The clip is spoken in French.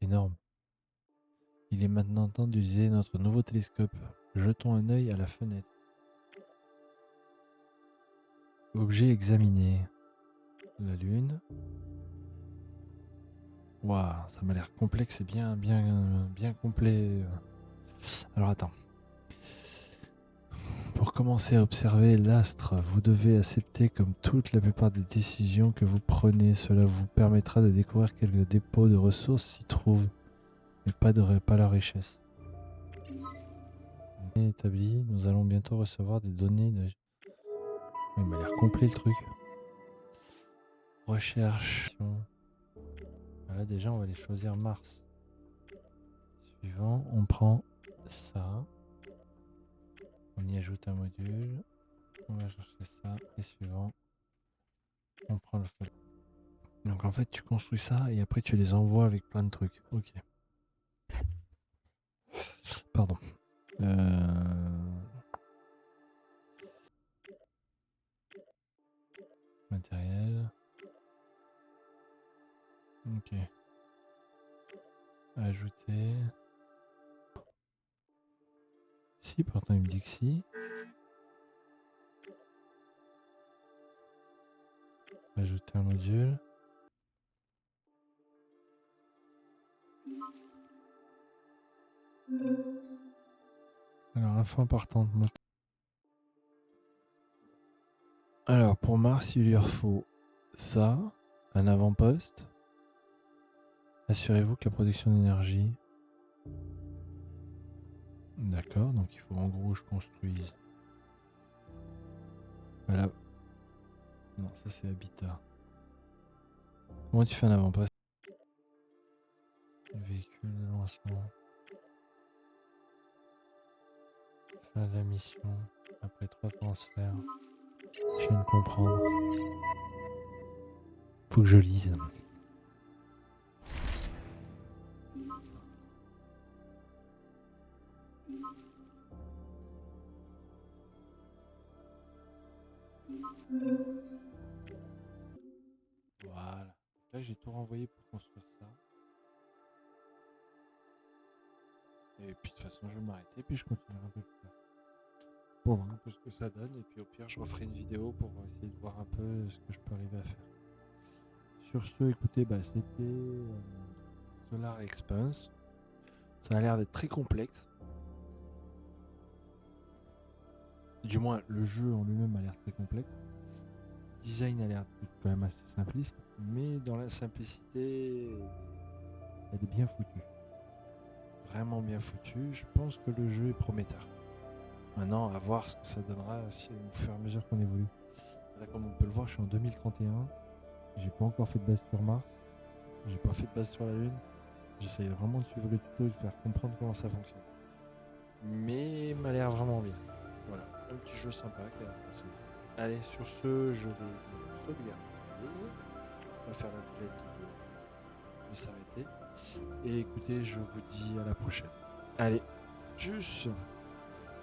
énorme. Il est maintenant temps d'utiliser notre nouveau télescope. Jetons un œil à la fenêtre. Objet examiné. La Lune. Waouh, ça m'a l'air complexe et bien complet. Alors attends. Pour commencer à observer l'astre, vous devez accepter comme toute la plupart des décisions que vous prenez. Cela vous permettra de découvrir quelques dépôts de ressources s'y trouvent, mais pas la richesse. Établi, nous allons bientôt recevoir des données de... Il m'a l'air complet le truc. Recherche. Là déjà on va aller choisir Mars. Suivant, on prend ça. On y ajoute un module. On va chercher ça. Et suivant, on prend le feu. Donc en fait tu construis ça et après tu les envoies avec plein de trucs. Ok. Pardon. Matériel. Ok. Ajouter. Si, pourtant il me dit que si. Ajouter un module. Alors, info importante. Alors, pour Mars, il lui faut ça, un avant-poste. Assurez-vous que la production d'énergie. D'accord, donc il faut en gros je construise. Voilà. Non, ça c'est habitat. Comment tu fais un avant-poste? Véhicule de lancement. Fin de la mission. Après 3 transferts. Je viens de comprendre. Faut que je lise. Voilà. Là j'ai tout renvoyé pour construire ça. Et puis de toute façon je vais m'arrêter puis je continuerai un peu plus tard. Pour voir un peu ce que ça donne et puis au pire je referai une vidéo pour essayer de voir un peu ce que je peux arriver à faire. Sur ce, écoutez, c'était Solar Expanse. Ça a l'air d'être très complexe. Du moins, le jeu en lui-même a l'air très complexe. Le design a l'air quand même assez simpliste, mais dans la simplicité, elle est bien foutue. Vraiment bien foutue. Je pense que le jeu est prometteur. Maintenant, à voir ce que ça donnera au fur et à mesure qu'on évolue. Là, comme on peut le voir, je suis en 2031. J'ai pas encore fait de base sur Mars. J'ai pas fait de base sur la Lune. J'essaye vraiment de suivre le tuto et de faire comprendre comment ça fonctionne. Mais il m'a l'air vraiment bien. Voilà, un petit jeu sympa qui a l'air passé. Allez, sur ce, je vais sauvegarder. On va faire la tête de s'arrêter. Et écoutez, je vous dis à la prochaine. Allez, tchuss!